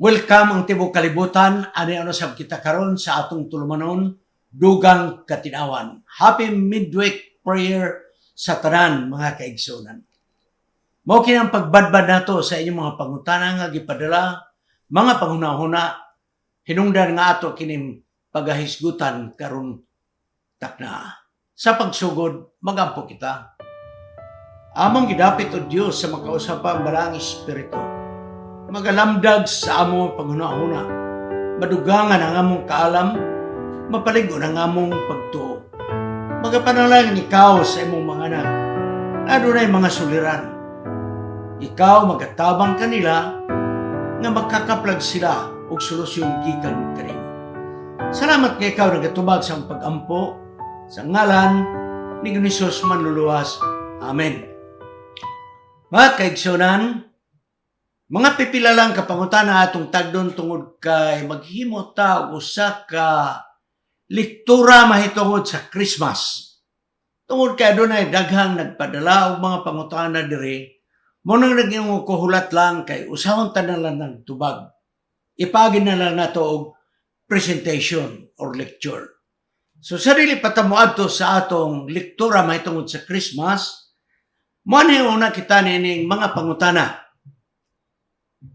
Welcome ang tibok kalibutan, ani ano sab kita karon sa atong tulumanon, dugang katinawan. Happy midweek prayer sa tanan mga kaigsunan. Mao kini ang pagbadbad nato sa inyong mga pangutana nga gipadala, mga panghunahuna, hinungdan nga ato kining pagahisgutan karon takna. Sa pagsugod, magampo kita. Among gidapit o Dios sa makausapang balang espiritu. Magalamdag sa among panghunahuna, madugangan ang among kaalam, mapaligon ang among pagtuo. Magapanalangin ikaw sa imong mga anak, na adunay mga suliran. Ikaw magatabang kanila, nga magkakaplag sila og solusyon gikan kanimo. Salamat kay ikaw nagatubag sa pag-ampo, sa ngalan ni Jesus manluluwas. Amen. Mga kaigsunan, mga pipila lang kapangutana atong tagdon tungod kay maghimo ta og usa ka lektura mahitungod sa Christmas. Tungod kay adunay daghang nagpadala og mga pangutana diri, mo nang naging kuhulat lang kay usahon ta na lang nagtubag. Ipagin na lang nato og presentation or lecture. So sarili patamuadto sa atong lektura mahitungod sa Christmas, mo ni una kita nining mga pangutana.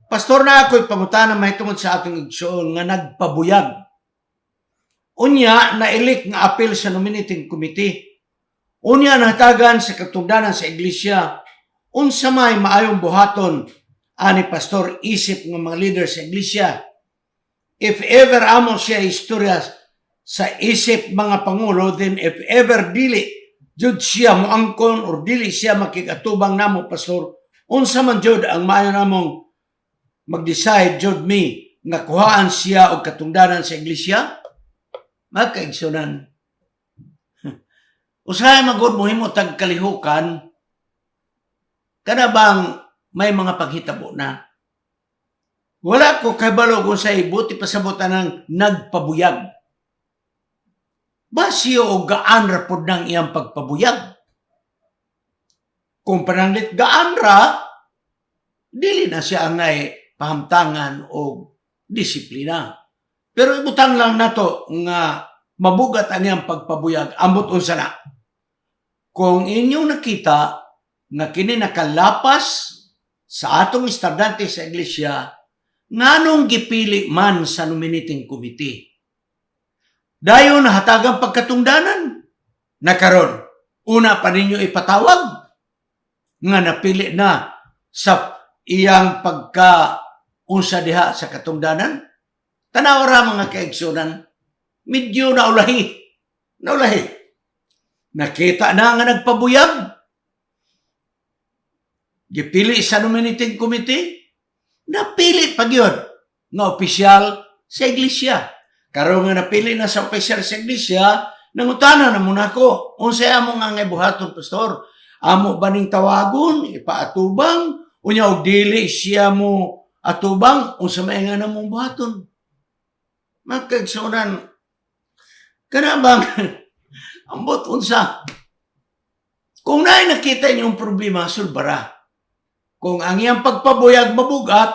Pastor na ako'y pangutana mahitungod sa atong igsoon nga nagpabuyag. Unya, na-elect nga apel sa nominating committee. Unya, nahatagan sa katungdanan sa iglesia. Unsa may maayong buhaton ani pastor isip ng mga leader sa iglesia. If ever amo siya istorya sa isip mga pangulo, then if ever dili, jud siya moangkon or dili siya makigatubang namo pastor, unsa man jud ang maayo namong mag-decide jud me nga kuhaan siya og katungdanan sa iglesia. Mga kaigsunan, usahay magod mohimo tag kalihukan, kada bang may mga paghitabo na. Wala ko kabalo kung sa ibuti pasabutan ng nagpabuyag. Basiyo o gaan ra pod ng iyang pagpabuyag. Kung pananglit gaan ra, dili na siya angay pahamtangan o disiplina. Pero ibutang lang nato nga mabugat ang iyang pagpabuyag, ambot unsa na. Kung inyong nakita nga kini nakalapas sa atong estudante sa iglesia, nganong gipili man sa nominating committee? Dayon hatagang pagkatungdanan. Nakaron, una pa ninyo ipatawag nga napili na sa iyang pagka-unsa diha sa katungdanan. Tanaw ra mga kaigsunan, medyo naulahi. Nakita na nga nagpabuyag. Gipili sa nominating committee, napili pa gyud nga opisyal sa iglesia. Karon nga napili na sa opisyal sa iglesia, nangutana na muna ko, unsay amo nga buhaton pastor? Amo ba ning tawagon, ipaatubang, unya og dili siya mo atubang, unsa may nga namong buhaton? Mga kaigsunan, kana bang ambot unsa? Kung naay nakita niyong problema, sulbara. Kung ang iyang pagpabuyag mabugat,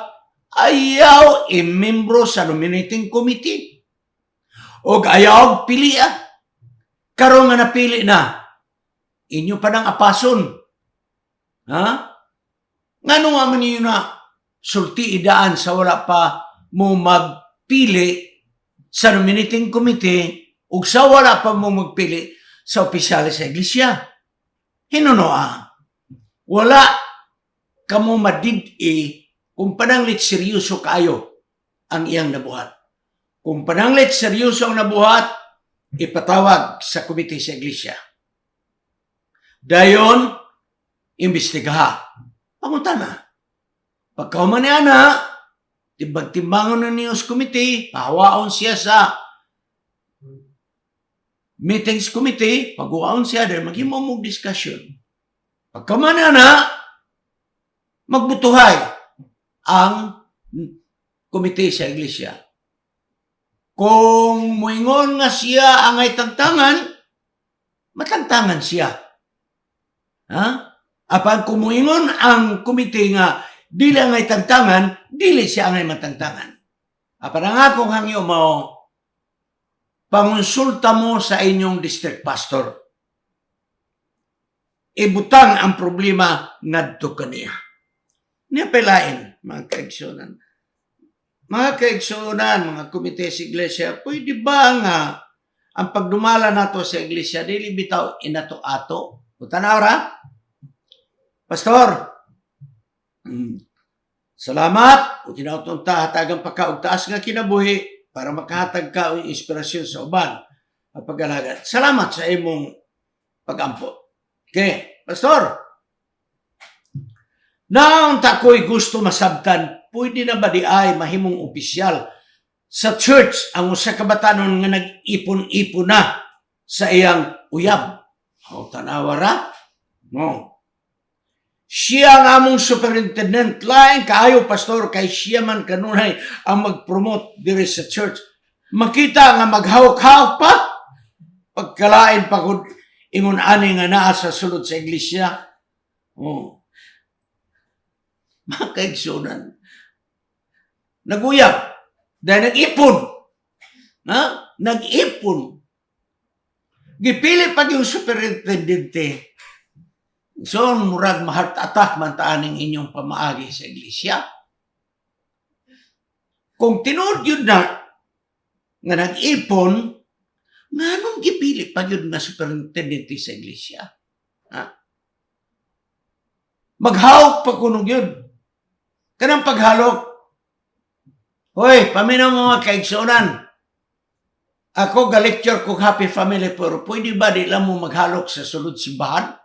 ayaw i-membro sa nominating committee. O ayaw piliya. Karon nga napili na, inyo pa nang apason. Ha? Ngano nga man niyo na sulti idaan sa wala pa mo magpili sa nominating committee ug sa wala pa mo magpili sa opisyal sa iglesia. Hinunoa, wala kamo madid-i kung pananglit seryoso kayo ang iyang nabuhat. Kung pananglit seryoso ang nabuhat, ipatawag sa komite sa iglesia. Dayon, imbestigaha. Pangutana. Pagkauman niya na, timbang-timbangon na niyo sa komite, pahawaon siya sa meetings committee, pag-uwaon siya dahil maghimong discussion. Pagkauman niya na, magbutuhay ang komite sa iglesia. Kung muingon nga siya ang ay tagtangan, matagtangan siya. Ha? Apan kung muingon ang komite nga dili ang ay tagtangan, dili siya ang ay matagtangan. Apan ang akong hangyo mo, pangonsulta mo sa inyong district pastor. Ibutang ang problema ngadto kaniya. Niya pelain, mga kaigsunan. Mga kaigsunan, mga komite sa iglesia, pwede ba nga ang pagdumala nato sa iglesia, dili bitaw inato-ato? O tanaw ra? Pastor, salamat. O tinawton ta, hatagang pagkaugtaas nga kinabuhi para makahatag ka o inspirasyon sa uban at pag-alagad. Salamat sa imong pag-ampo. Okay, Pastor, naong tako'y gusto masabtan, pwede na ba di ay mahimong opisyal sa church ang usa ka batanon nga nag-ipon-ipon na sa iyang uyab? O tanawa ra? No. Siya ang among superintendent. Lain kaayo, Pastor, kay siya man kanunay ang mag-promote diri sa church. Makita nga maghawak-hawak pa. Pagkalain pa kung ingon ani nga naa sa sulod sa iglesia. Oh. Mga kaigsunan. Naguyab. Dahil nag-ipon. Ha? Nag-ipon. Gipili pag yung superintendente. So, murag ma-heart attack man taaning inyong pamaagi sa iglesia. Kung tinuod yun na nga nag-ipon, nga nung gipili pa yun na superintendente sa iglesia. Ha? Maghawak pa kunog yun. Kanang paghalok. Hoy, paminaw mga kaigsunan. Ako ga-lecture ko happy family, pero pwede ba di lang mo maghalok sa sulod simbahan?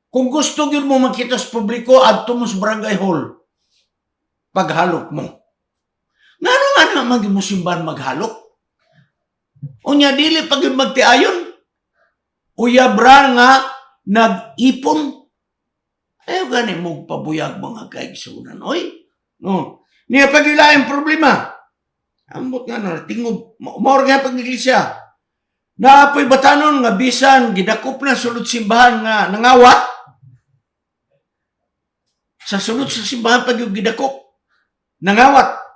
Kung gusto yun mo makita sa publiko, adto mo sa barangay hall. Paghalok mo. Nga na magmusimbahan maghalok. Unya dili pag yun magtiayon. Uyabra nga nag-ipon. Ayaw gani mo pabuyag mga kaigsunan. Oy, no. Niya pagilaing problema. Ambot nga na, tingob. Umawar nga pag-iglesia. Naapoy batanon nga bisan, gidakop na sulod simbahan nga nangawat. Sa sulod sa simbahan pag yung gidakop, nangawat.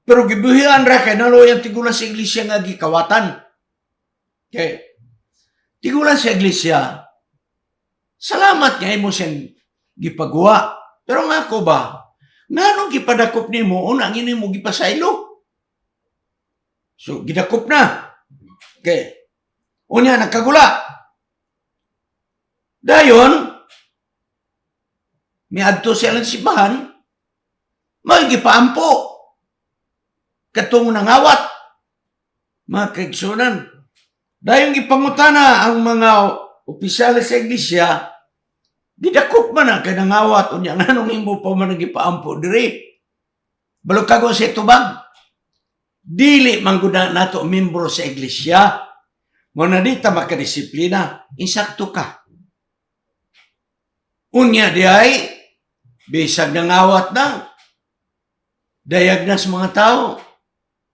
Pero gibuhian ra kay naloy ang tigulan sa iglesia nga gikawatan. Okay. Tigulan sa iglesia, salamat nga imo siyang gipagawa. Pero nga ko ba, nganong gipadakop nimo una ang mo gipasaylo? So gidakop na. Okay. Unya nagkagula. Dayon, miadto siya lang simbahan, magipaampo. Katong nangawat. Mga kaigsunan. Dahil gipangutana ang mga opisyalis sa iglesia, gidakop man na kay nangawat. Unya, anong imo pa man nagipaampo diri? Balog sa itubang. Dili mangguna nato membro sa iglesia. Muna dita makadisiplina, insakto ka. Unya di ay, bisag nangawat na. Dayag na sa mga tao.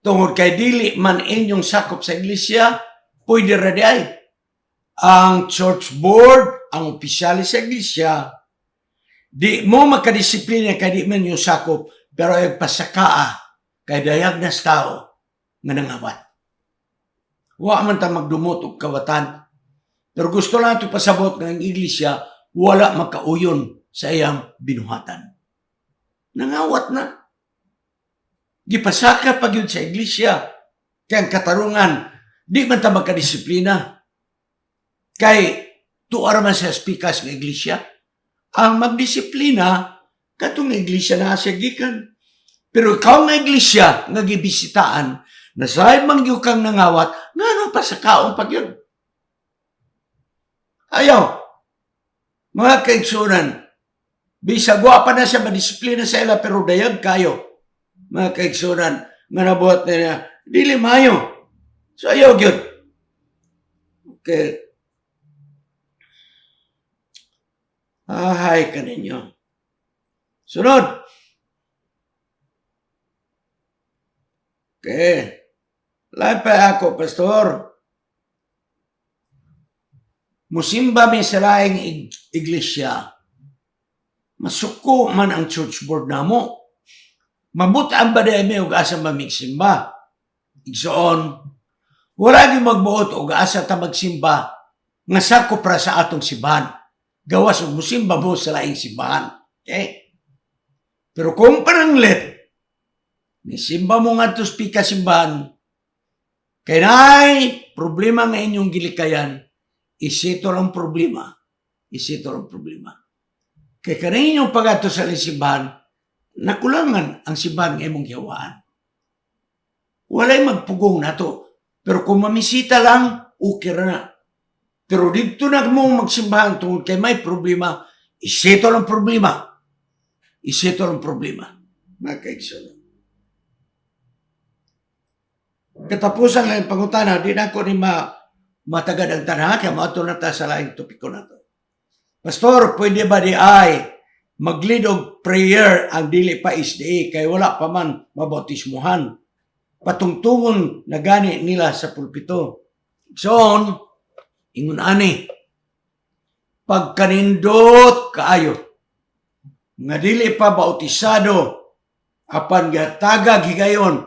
Tungod kay dili man inyong sakop sa iglesia, pwede ra di ay. Ang church board, ang opisyalis sa iglesia, di mo makadisiplina kay di man yung sakop, pero ay pasakaa kay dayag na sa tao nga nangawat. Wa man ta magdumot og kawatan. Pero gusto lang ito pasabot ng iglesia, wala makauyon sa iyang binuhatan. Nangawat na. Gipasaka pag yun sa iglesia. Kaya ang katarungan, di man ta magkadisiplina. Kay tuwar man sa spikas ng iglesia. Ang magdisiplina, katong iglesia na siya gikan. Pero ikaw nga iglesia, nga gibisitaan, na sa'y mangyok kang nangawat, nga nung pasakaon pag yun. Ayaw. Mga kaigsunan, bisag wa pa na siya madisiplina sa ila, pero dayag kayo. Mga kaigsunan, nga nabuhat na niya, dili mayo. So ayaw yun. Okay. Ahay ka ninyo. Sunod. Okay. Lahat pa ako, Pastor. Musimba may siraing iglesia. Masuko man ang church board namo. Mabutaan ba dahil may ug-asa mamigsimba? Igsoon, wala di magbuot ug-asa ta magsimba nga sakop ra sa atong simbahan. Gawas og musimba mo sa laing simbahan. Okay? Pero kung pananglit, nisimba mo nga tos pika simbahan, kay naay problema nga inyong gilikayan, isito lang problema. Isito lang problema. Kay kanin inyong pagato sa simbahan, nakulangan ang simbahan ng imong gihawaan. Walay magpugong na to. Pero kung mamisita lang, okay na. Pero dito na mo magsimbahan tungkol kay may problema, isito lang problema. Isito lang problema. Mga kaigsoon. Katapusan lang yung pangutana, di na ako ni matagad ang tanaha, kaya maato na ta sa laing topiko na to. Pastor, pwede ba di ay mag-lead og prayer ang dili pa SDA kay wala pa man mabautismuhan? Patungtungon na gani nila sa pulpito. So, ingon ani, pagkanindot kaayo, nga dili pa bautisado, apan gatagag higayon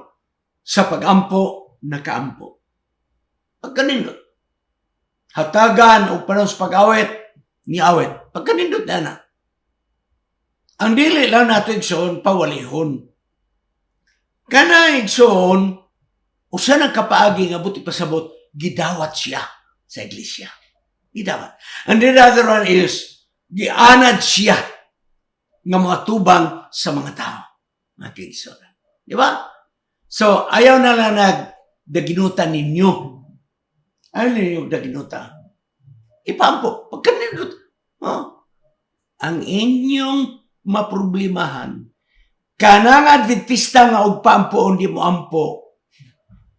sa pagampo nakaampo. Pagkanindot. Hatagan o panahon sa pag-awit, ni awit. Pagkanindot na na. Ang dili lang nato igsoon, pawalihon. Kana igsoon, usa ng kapaagi nga buti pasabot, gidawat siya sa iglesia. Gidawat. And the other one is, gianad siya nga mga tubang sa mga tao. Mga kaigsoon. Di ba? So, ayaw na lang nagdaginutan ninyo. Ayaw ninyo daginutan. Ipampo. Pagkanindot. Ang inyong maproblemahan, kanang adventista nga og paampoon di mo ampo.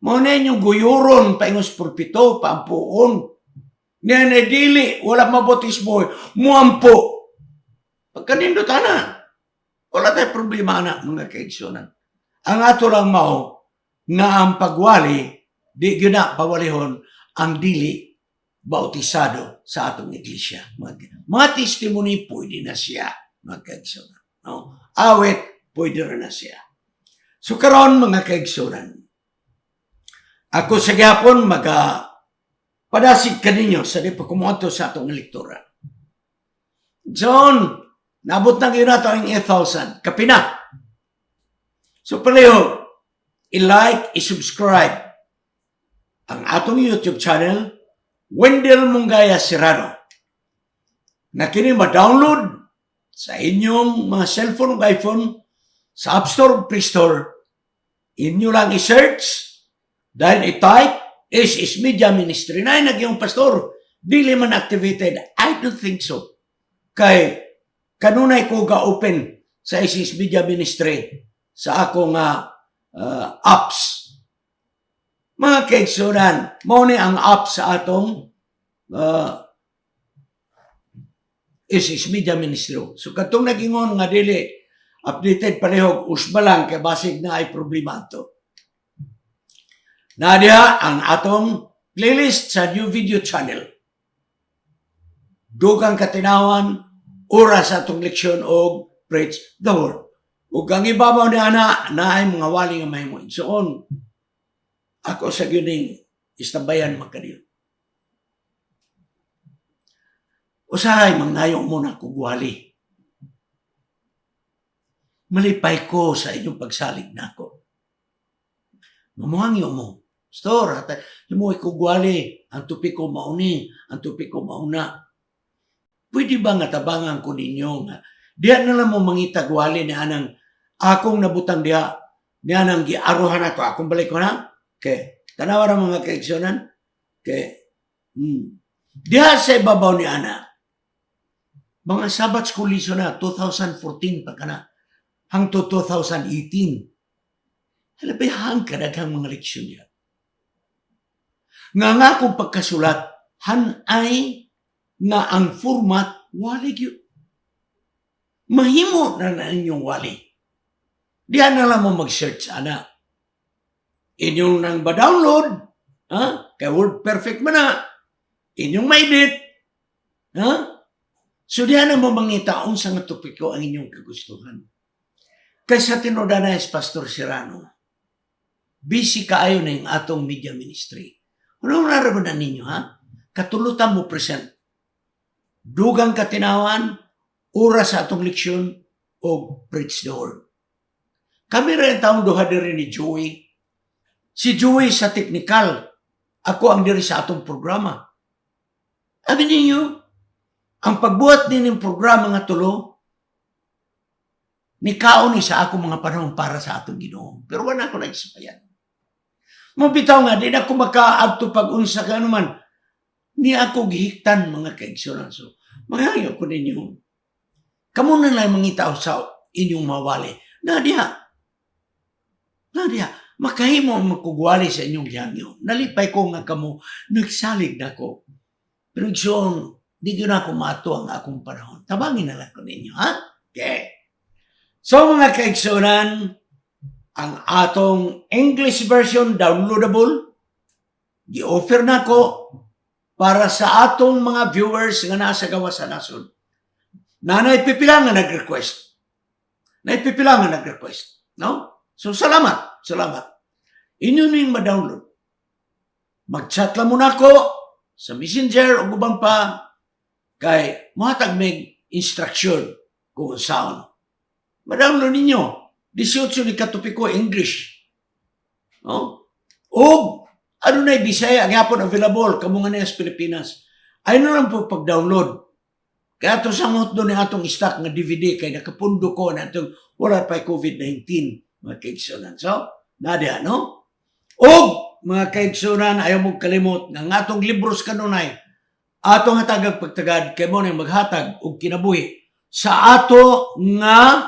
Mo na inyong guyuron paingos pulpito, paampoon. Niya na dili, wala mabotismo, mo ampo. Pagkanindot na. Wala tayo problema na, mga kaigsonan. Ang ato lang mao, nga ang pagwali, di gina pawalihon, ang dili bautisado sa atong iglesia. Mga testimony, pwede na siya. Mga kaigsonan. No? Awit, pwede rin na siya. So karon mga kaigsonan, ako sa gihapon padasig kaninyo sa di pa kumuha sa atong elektora. John, nabot na yun nato ang 8,000. Kapina. So pareho, i-like, i-subscribe ang atong YouTube channel, Wendell Mungaya Serrano. Na kini ma-download sa inyong mga cellphone o iPhone, sa App Store o Play Store, inyo lang i-search, dahil i-type, SS Media Ministry. Na yung pastor, dili man activated. I don't think so. Kay, kanunay ko ga-open sa SS Media Ministry sa akong apps. Mga kaigsunan, mao ni ang app sa atong SS Media Ministry. So katong nagingon nga dili updated parehog usba lang kay basig na ay problema to. Nadia ang atong playlist sa new video channel. Dugang katinawan, oras sa atong leksyon o preach the word. Ug ang ibabaw ni ana na ay mga wali nga mahimo. So ako sa gining istabayan magkadiyo. Usahay, mangnayo muna kugwali. Malipay ko sa inyong pagsalig na ako. Mamuhangyo mo. Store, mo kugwali. Ang tupi ko mauni. Ang tupi ko mauna. Pwede ba nga tabangan ko ninyo nga? Diyan na lang mo mangitagwali ni anang akong nabutang diha. Ni anang giaruhan ako. Akong balik ko na. Okay. Tanawa ra mga kaigsonan. Okay. Diha sa ibabaw ni ana. Mga Sabbath school lesson na, 2014 pa ka na, hangto 2018. Halabay kadaghang mga leksyon niya. Nga akong pagkasulat, hanay nga ang format, wali yun. Mahimo na inyong wali. Diyan na lang mo mag-search, ana. Inyong nang ba-download, kay Word Perfect man na, inyong ma-edit, So diyan na mo mangita unsa nga topiko ang inyong kagustuhan. Kaysa tinuda na Pastor Serrano, busy kaayo na yung atong media ministry. Ano naraman na ninyo, ha? Katulutan mo present. Dugang katinawan, oras sa atong leksyon, o preach the word. Kami rin taong duha diri ni Joey. Si Joey sa technical. Ako ang diri sa atong programa. Abi ninyo, ang pagbuhat din ng programa nga tulo, ni kaon ni sa ako mga panahon para sa atong Ginoo. Pero wala ko nagsipayan. Mabitaw nga, di na ako makaabto pag-unsa ka naman. Ni ako gihiktan mga kaigsunan. So, magayo ko ninyo. Kamu na lang mangitaw sa inyong mawali. Nadia, makahimo ang magkugwali sa inyong gihangyo. Nalipay ko nga kamo, nagsalig na ko. Pero igsoon, di ko na ako mato ang akong panahon. Tabangin na lang ko ninyo, ha? Okay. So mga kaigsunan, ang atong English version downloadable, gi-offer na ko para sa atong mga viewers nga nasa gawas sa nasod. Na naipipila nga nag-request. No? So salamat. Inyo ning ma-download. Mag-chat lang muna ako sa Messenger o gubang pa kay muhatag may instruction kung saan. Ma-download ninyo. 18 ni katopiko English. No? O ano na Bisaya, ang yapon available kamo nga na sa Pilipinas. Ay na lang po pag-download. Kaya ito samot doon yung atong stock nga DVD kay nakapundo ko na itong wala pa COVID-19 mga kaigsunan. So, nadia, no? O mga kaigsunan, ayaw mong kalimot nga atong libros kanunay, atong hatagag pagtagad kay mo na maghatag og kinabuhi sa ato nga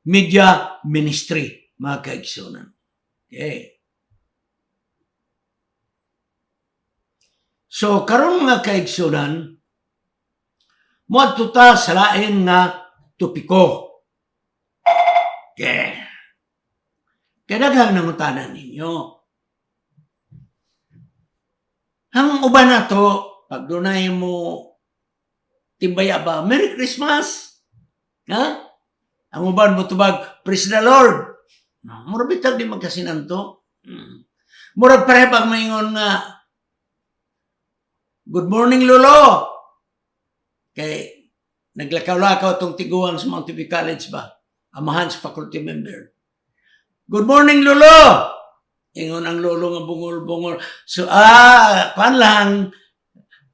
media ministry, mga kaigsunan. Okay. So, karon mga kaigsunan, moadto ta sa lain nga topiko. Okay. Kaya daghang nangutanan ninyo. Ang uban na to, pag dunay mo timbaya ba, Merry Christmas! Ha? Ang uban mo tubag, Praise the Lord! Murag bitag di magkasinanto. Murag parebang maingon nga, Good morning, Lolo! Kay naglakaw-lakaw itong tiguan sa Mount TV College ba? Amahan sa faculty member. Good morning, Lolo! Ingon ang lolo nga bungol-bungol. So, pan lang,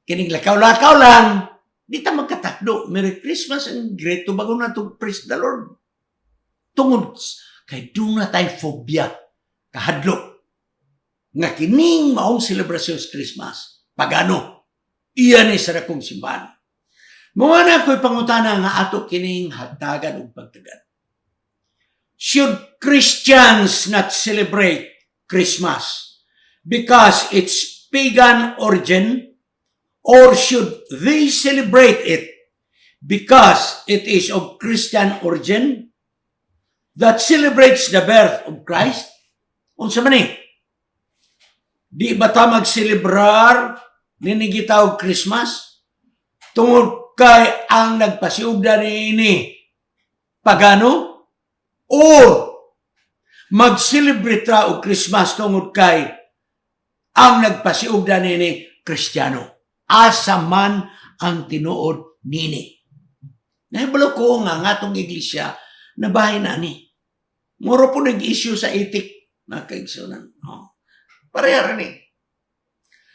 kining lakaw-lakaw lang, di ta magkatakdo. Merry Christmas and great to bago na to praise the Lord. Tungod, kay doon na tayo phobia, kahadlok. Nga kining maong selebrasyon sa Christmas. Pagano? Iyan ay sa rakong simbahan. Mga na ako'y pangutana nga ato kining hatagan o pagtagad. Should Christians not celebrate Christmas because it's pagan origin, or should they celebrate it because it is of Christian origin that celebrates the birth of Christ? Unsa man ni? Di ba ta mag-celebrar ninigitaw Christmas? Tungod kay ang nagpasiugda ni pagano? Or mag-celebrate ra og Christmas tungod kay ang nagpasiugda nini Kristiyano. Asa man ang tinuod nini. Nahibalo ko nga atong iglesia nabahin na ni. Muro po nag-issue sa etik na kaigsunan. Pareha rin.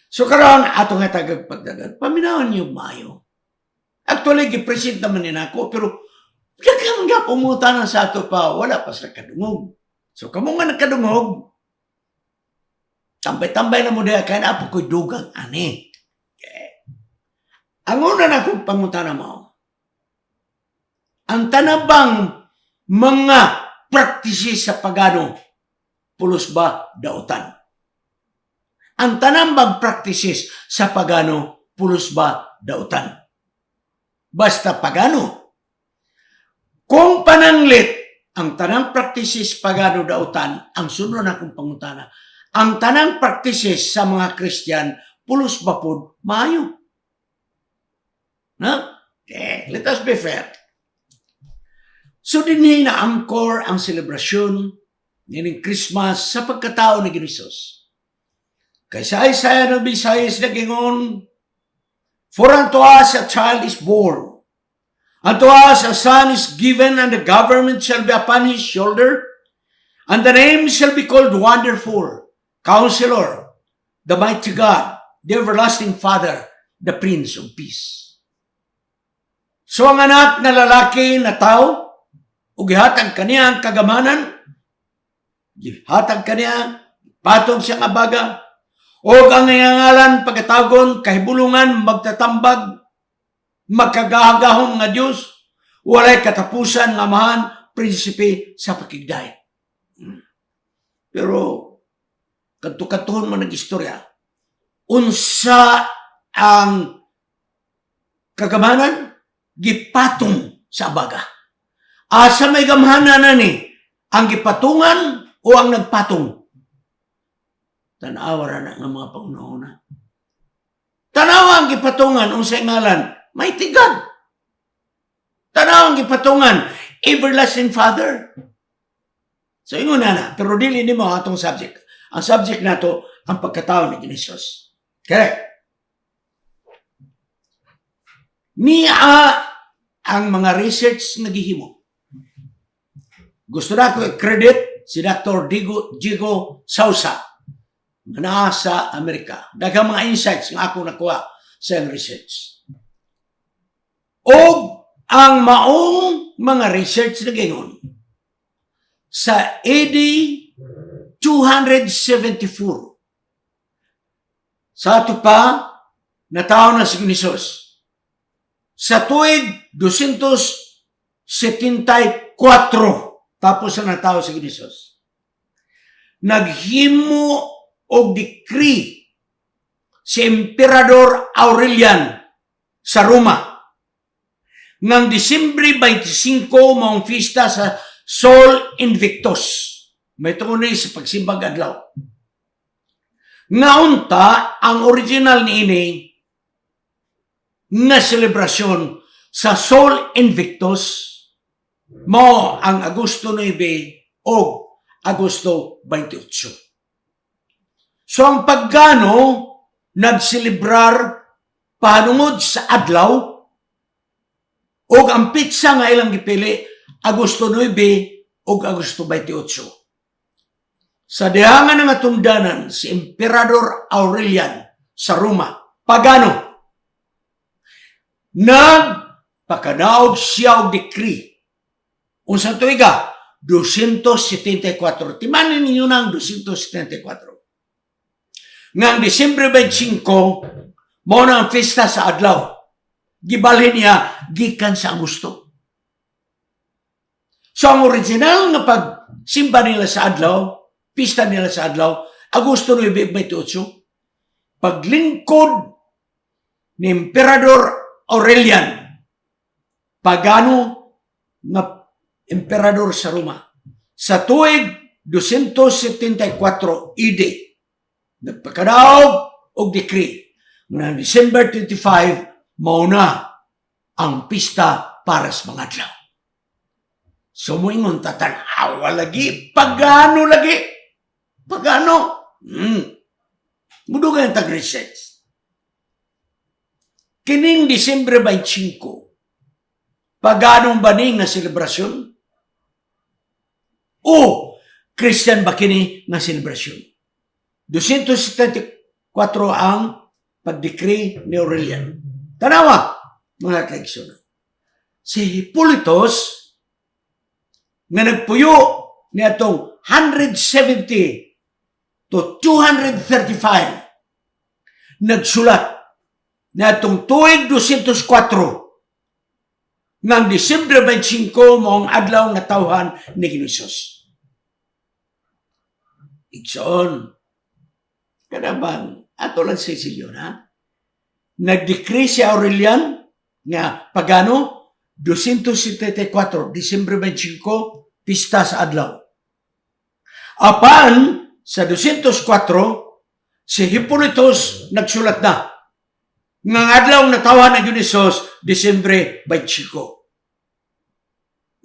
So karon atong hatagag pagdagag. Paminawan niyo maayo. Actually, gipresent naman nila ako, pero daghang nga pumuta sa ato pa, wala pa sa kadungog. So, kamo nga nagkadungog, tambay-tambay na mo diya, kaya na po ko'y dugang ani. Okay. Ang una na kong pangutana mo, ang tanabang mga practices sa pagano, pulos ba dautan? Ang tanambang practices sa pagano, pulos ba dautan? Basta pagano. Kung pananglit, ang tanang practices pagano dautan, ang sunod na kong pangutana, ang tanang practices sa mga Christian, pulos ba po, maayo. Na? Let us be fair. So dinhi na angkor ang selebrasyon ng Christmas sa pagkatao ni Hesus. Kaysa Isaiah ng Bisayas na gingon, for unto us a child is born, unto us a son is given, and the government shall be upon his shoulder, and the name shall be called Wonderful, Counselor, the Mighty God, the Everlasting Father, the Prince of Peace. So ang anak na lalaki na tao, ug gihatag kaniya ang kagamanan, gihatag kaniya, patong siya nga baga, o ang ngalan pagkatagon, kahibulungan, magtatambag, magkagahagahon nga Diyos, walay katapusan nga mahan, prinsipe sa pakigday. Pero, kadto-kadtohon man nag-istorya, unsa ang kagamanan, gipatong sa baga. Asa may gamhanan na ni, ang gipatungan o ang nagpatong? Tanawa na nga mga pangunahuna. Tanawa ang gipatungan, unsay ngalan, Mighty God. Tanawa ang gipatungan, Everlasting Father. So ingon na, pero dili nimo atong subject. Ang subject nato ang pagkatao ni Hesus. Correct. Niya ang mga research na gihimo. Gusto na ko i-credit si Dr. Diego Sousa na sa Amerika. Daghang mga insights nga ako nakuha sa iyang research. O ang maong mga research na gingon sa AD 274 sa ato pa na taon na si Hesus. Sa tuig 274 tapos na tao si Hesus. Naghimo og decree si Emperador Aurelian sa Roma ng Disyembre 25 maong fiesta sa Sol Invictus. May tunay sa pagsimbag adlaw. Ngaunta ang original niini na selebrasyon sa Sol Invictus mo ang Agosto 9 o Agosto 28. So ang paggano nagselebrar pahanungod sa adlaw o ang pitsa nga ilang gipili Agosto 9 o Agosto 28. Sa dihangan ng atumdanan si Emperador Aurelian sa Roma, pagano nagpakanaog siya og decree. Unsang tuiga? 274. Timanin ninyo ng 274. Ngang Disyembre 25, mo na ang fiesta sa adlaw. Gibalhin niya, gikan sa Agosto. So ang original nga pagsimba nila sa adlaw, pista nila sa adlaw, Agosto 9, 28, paglingkod ni Emperador Aurelian, pagano nga emperador sa Roma. Sa tuig 274 AD, nagpakadaog og decree na December 25 mauna ang pista para sa mga adlaw. So moingon tatanawa lagi, pagano lagi? Pagano? Mudugan ang tag-research. Kining Disyembre 25, paganong baning na selebrasyon? O Christian ba kini na selebrasyon? 274 ang pag-decree ni Aurelian. Tanawa, mga kaigsoon. Si Hippolytus nga nagpuyo ni atong 170 to 235 nagsulat na atong tuig 204 ng Disyembre 25 moong adlaw nga tawhan ni Hesus. Igsoon, kadabang ato lang Cecilio na nag-decree si Aurelian nga pagano 274 Disyembre 25 pista sa adlaw. Apan sa 204 si Hippolytus nagsulat na Nga adlaw natawan ang Diyos, Disyembre 25.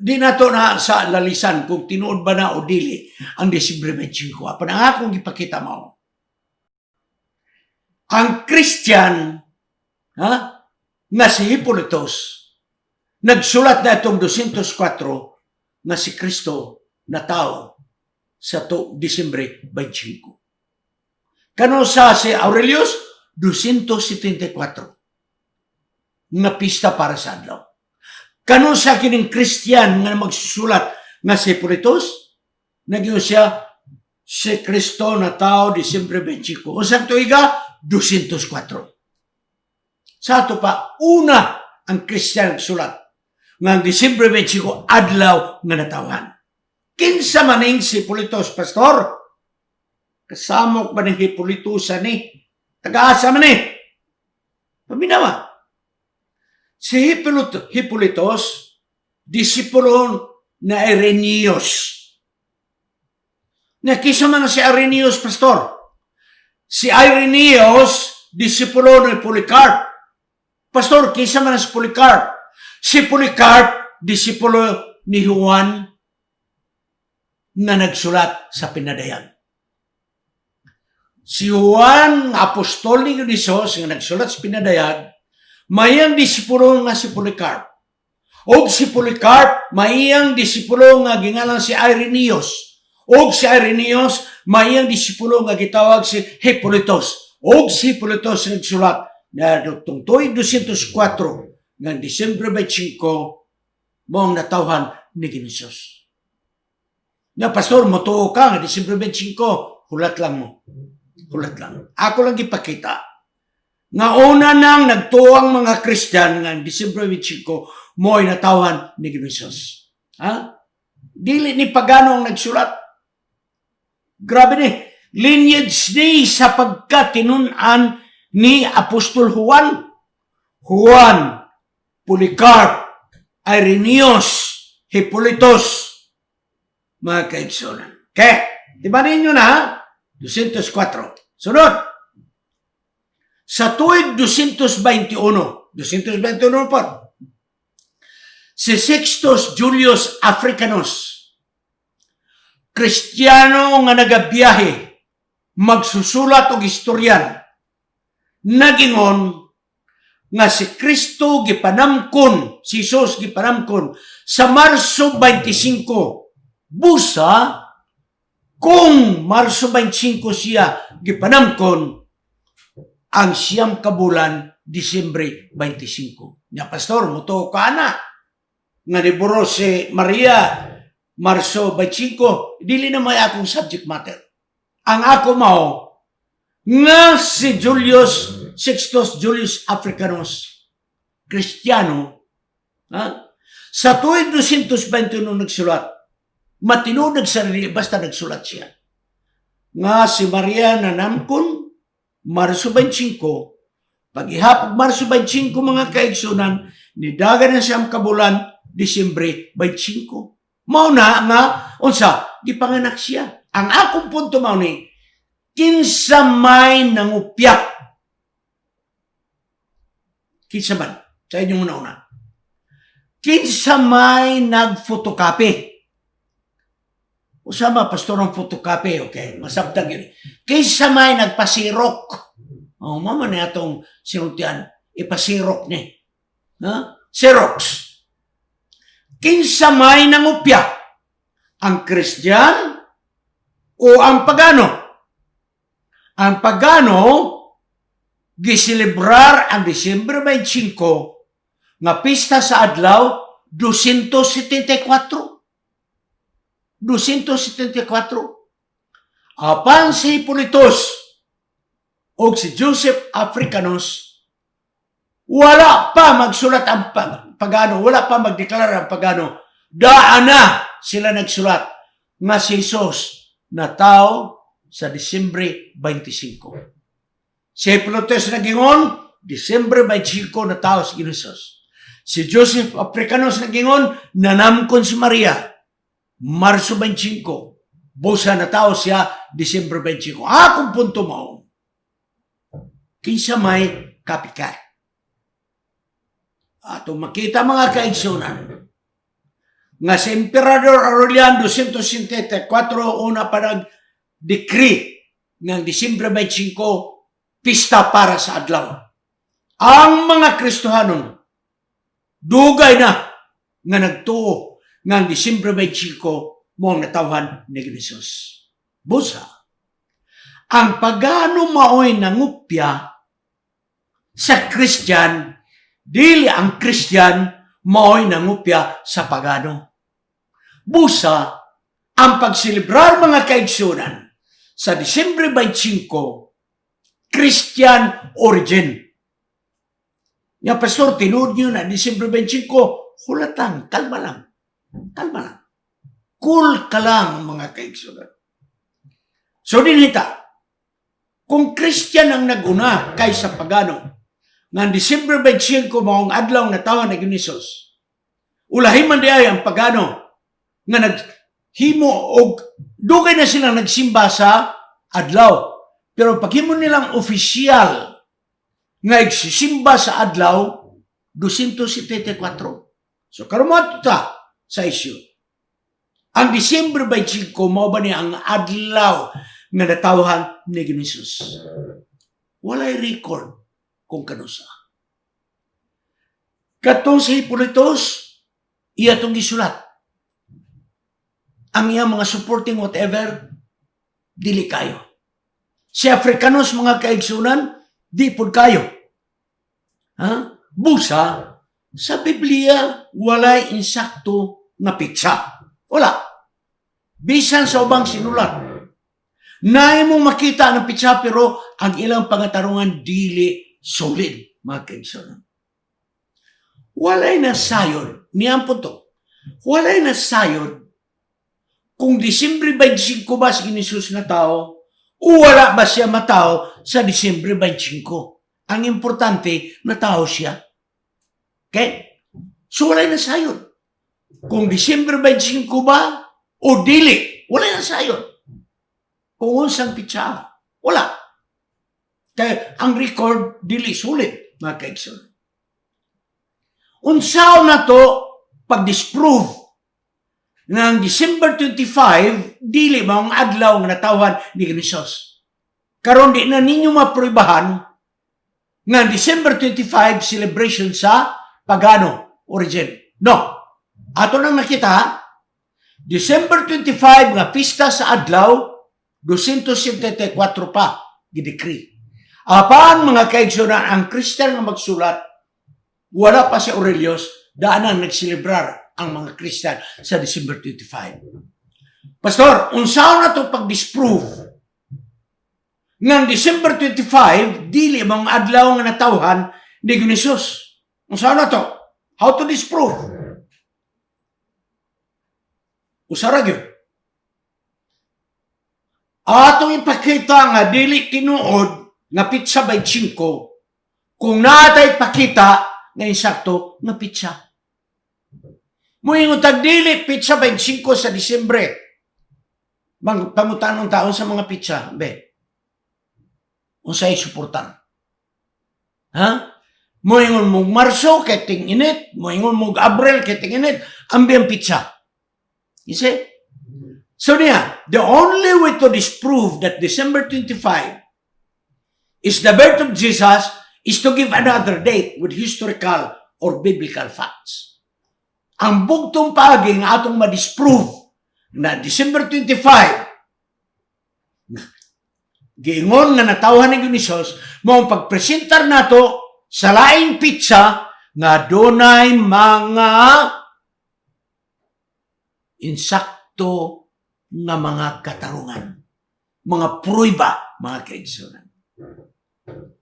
Di na to na sa lalisan kung tinuod ba na o dili ang Disyembre 25. Apan ang akong ipakita mo. Ang Christian, nga si Hippolytus, nagsulat na itong 204 nga si Kristo na tao sa Disyembre 25. Kano sa si Aurelius, 274 nga pista para sa adlaw. Kano sa kining Christian nga magsusulat nga si Hippolytus, nagyo siya si Kristo na tao Disyembre 25. O sa tuiga, 204. Sa ato pa, una ang Christian nagsulat nga Disyembre 25 adlaw nga natawan. Kinsa maning si Hippolytus, pastor? Kasamok ba ng Hippolytusan ni? Taga-asa man eh. Paminawa. Si Hippolytus, disipulo na Irenaeus. Nakisa man si Irenaeus, pastor. Si Irenaeus, disipulo ni Polycarp. Pastor, kisa man si Polycarp. Si Polycarp, disipulo ni Juan na nagsulat sa Pinadayan. Si Juan, apostol ni Dios, nga nagsulat sa Pinadayan, mayang disipulo nga si Polycarp. O si Polycarp, mayang disipulo nga gingalan si Irenaeus. O si Irenaeus, mayang disipulo nga gitawag si Hippolytus. O si Hippolytus nagsulat na tungtoy 204 ng Disyembre 25 mong natawhan ni Ginsos. Na pastor, motuo ka nga Disyembre 25, hulat lang mo. Hulat lang. Ako lang ipakita. Nga una nang nagtuwang mga Kristyan nga Disyembre 25 mo'y natawhan ni Ginsos. Dili ni pagano ang nagsulat. Grabe ni. Lineage ni sa pagkatinunan ni Apostol Juan. Juan, Polycarp, Irenaeus, Hippolytus, mga kaigsunan. Okay, di ba ninyo na? 204. Sunod. Sa tuig 221 po, si Sextus Julius Africanus, Kristiyano nga nagabiyahe, magsusulat og istoryan, nagingon nga si Kristo gipanamkon, si Jesus gipanamkon sa Marso 25. Busa, kung Marso 25 siya gipanamkon, ang siyam kabulan, Disyembre 25. Nya pastor, muto ka na. Nga niburo si Maria, Marso 25, dili na may akong subject matter. Ang ako mao, nga si Sextus Julius Africanus, Kristiyano, sa tuwing 221 nagsulat, matino nagsarili, basta nagsulat siya. Nga si Maria nanamkon, Marso 25, paghihapog Marso 25 mga kaigsunan, nidagan na siyang kabulan, Disyembre 25. Mauna nga, unsa, gipanganak siya. Ang akong punto mao ni, kinsa may nangupya. Kinsa man, sa inyong una-una. Kinsa may nagfotocopy. Usama, pastor ang photocopy, okay, masabtag yun. Kinsa may nagpasirok. Mama na itong sinuntian, ipasirok ni. Xerox. Kinsa may nangupya. Ang Christian o ang pagano? Ang pagano, giselebrar ang Disyembre 25 nga pista sa adlaw 274. Apan si Hippolytus o si Joseph Africanus, wala pa magsulat ang pagano, wala pa magdeklara ang pagano. Daan na sila nagsulat nga si Jesus na tao sa Disyembre 25. Si Hippolytus nagingon, Disyembre 25 na tao si Jesus. Si Joseph Africanus nagingon, nanamkon si Maria, Marso 25. Busa na tao siya, Disyembre 25. Akong punto mo, kinsa may copycat. Ato makita mga kaigsunan nga si Emperador Aureliano 274 una pa nag-decree ng Disyembre 25 pista para sa adlaw. Ang mga Kristohanon dugay na nga nagtuo ng Disyembre 25 mo ang natawhan ni Jesus. Busa, ang pagano maoy nangupya sa Christian, dili ang Christian maoy nangupya sa pagano. Busa, ang pagselebrar mga kaigsunan sa Disyembre 25, Christian origin. Nga, Pastor, tinuod nyo na Disyembre 25, hulatang, kalma lang. Kalma lang. Cool ka lang, mga kaigsunan. So, dinita, kung Christian ang naguna kaysa pagano, nga Disyembre 25, maong adlaw na tawa na Ginisos, ulahin man di ay ang pagano, nga naghimo og dugay na silang nagsimba sa adlaw. Pero paghimo nilang opisyal nga igsisimba sa adlaw 274. So karon mo ta sa issue. Ang Disyembre 25 mao ba niya ang adlaw nga natawhan ni Jesus? Walay record kung kanusa. Katong si Hipolitos, iya tong gisulat. Ang iyang mga supporting whatever, dili kayo. Si Africanos, mga kaigsunan, di pod kayo. Ha? Busa, sa Biblia, walay insakto nga pitsa. Wala. Bisan sa ubang sinulat. Naay mong makita ng pitsa, pero ang ilang pangatarungan dili solid, mga kaigsunan. Walay na sayod, niyan po to. Walay na sayod kung Disyembre 25 ba si Jesus na tao, o wala ba siya matao sa Disyembre 25? Ang importante, na tao siya. Okay? So, wala na sayod. Kung Disyembre 25 ba, o dili, wala na sayod. Kung unsang pitsa, wala. Kaya, ang record, dili sulit, mga kaigsoon. Unsaw na to, pag-disprove ng December 25, dili maong adlaw nga natawhan ni Jesus. Karon di na ninyo mapruibahan nga December 25 celebration sa pagano origin. No. Ato nang nakita, December 25 nga pista sa adlaw 274 pa gidecree. Apan mga kaigsunan, ang Kristiyan nga magsulat, wala pa si Aurelius, daanan nagselebrar ang mga Kristiyan sa December 25. Pastor, unsaon na ito pag-disprove ng December 25, dili mga adlaw nga natawhan ni Jesus. Unsaon na ito? How to disprove? Usara gyud. Atong ipakita nga dili tinuod nga pitsa 25 kung natay pakita nga insakto nga pitsa. Muingon tag dili pitsa 25 sa Disyembre. Pangutanong taon sa mga pitsa, be. Unsay suportan? Ha? Muingon mo Marso kay ting init, muingon mo Abril kay ting init, ambiyang pitsa. You see? So niya, the only way to disprove that December 25 is the birth of Jesus is to give another date with historical or biblical facts. Ang bugtong paagi nga atong ma-disprove na December 25, giingon nga natawhan ni Jesus, mong pagpresentar nato sa laing pitsa nga dunay mga insakto nga mga katarungan, mga pruiba, mga kaigsunan.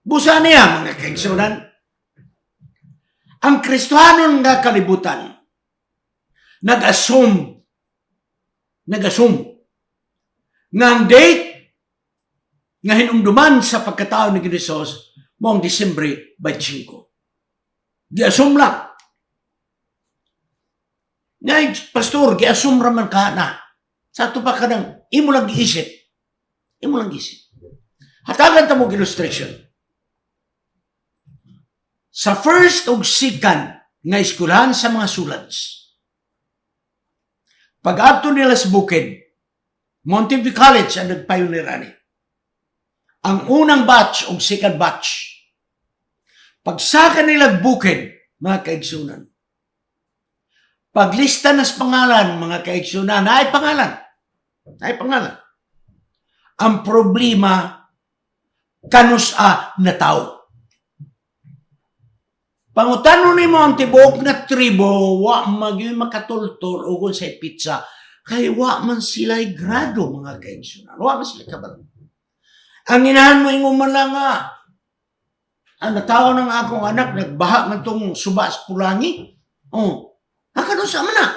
Busa niya, mga kaigsunan, ang Kristohanon nga kalibutan, nag-assume nga ang date nga hinumduman sa pagkatao ni Jesus moong Disyembre 25. Gi-assume lang. Ngay, Pastor, gi-assume raman ka na. Sa ito pa ka nang, imo lang giisip. Imo lang giisip. Hatagan ta mo illustration. Sa first o second nga eskwelahan sa mga sulats. Pag-adto nila sa bukid, Monteview College ang nagpioneer ani. Ang unang batch o second batch. Pagsaka nila bukid, mga kaigsunan. Paglista nas pangalan, mga kaigsunan, ay pangalan. Ay pangalan. Ang problema, kanus na tao. Pangutano ni mo ang tibuok na tribo, wa maging makatultol o kung sa pizza, kay wa man sila'y grado, mga kaigsunan. Wa man sila kabalo. Ang inahan mo ingo man lang nga, ang natawa ng akong anak, nagbaha man tong suba sa pulangi. Oh, nakano sa man na.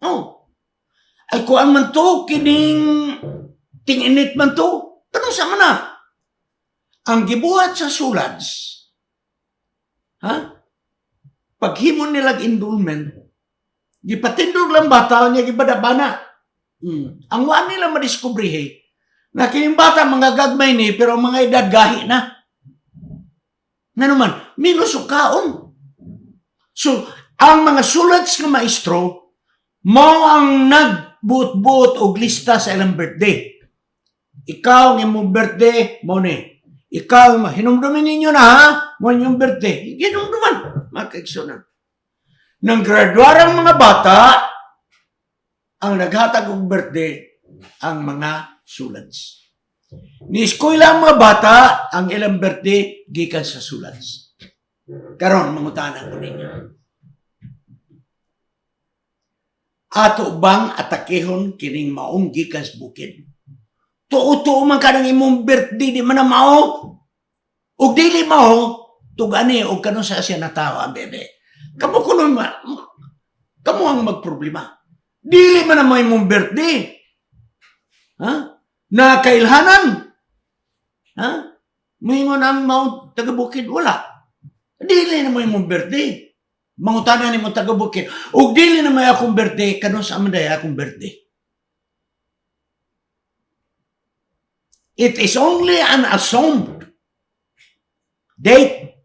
Oh, ay kuan man to, kining tinginit man to, tanong sa man na. Ang gibuhat sa sulats, paghimo nilag endowment, gipatindog lang bata niya gibadabana. Ang wa nila madiskubrihe, na kining bata mga gagmay ni, pero mga edad gahi na. Na naman, minusukaon. So, ang mga sulats ng maestro, mao ang nagbuot-buot og lista sa ilang birthday. Ikaw, ng imong birthday, mo ni. Ikaw, hinumdumin ninyo na ha, mo yung birthday. Hinumduman, mga kaigsunan. Nang graduarang mga bata, ang naghatag og birthday, ang mga sulats. Ni-eskwela ang mga bata, ang ilang birthday, gikan sa sulats. Karon mangutanan ko ninyo. Ato bang atakehon kining maong gikan sa bukid? Tuo-tuo man ka ng imong birthday, di man na mao. O dili mao, tugani o kanon sa siya natawa ang bebe. Kamu kuno kamu ang magproblema. Dili man na mo imong birthday. Nakailhanan. Moingon ang mao taga-bukid, wala. Dili na mo imong birthday. Mangutanan ni mo taga-bukid. O dili na may akong birthday, kanon sa amanday akong birthday. It is only an assumed date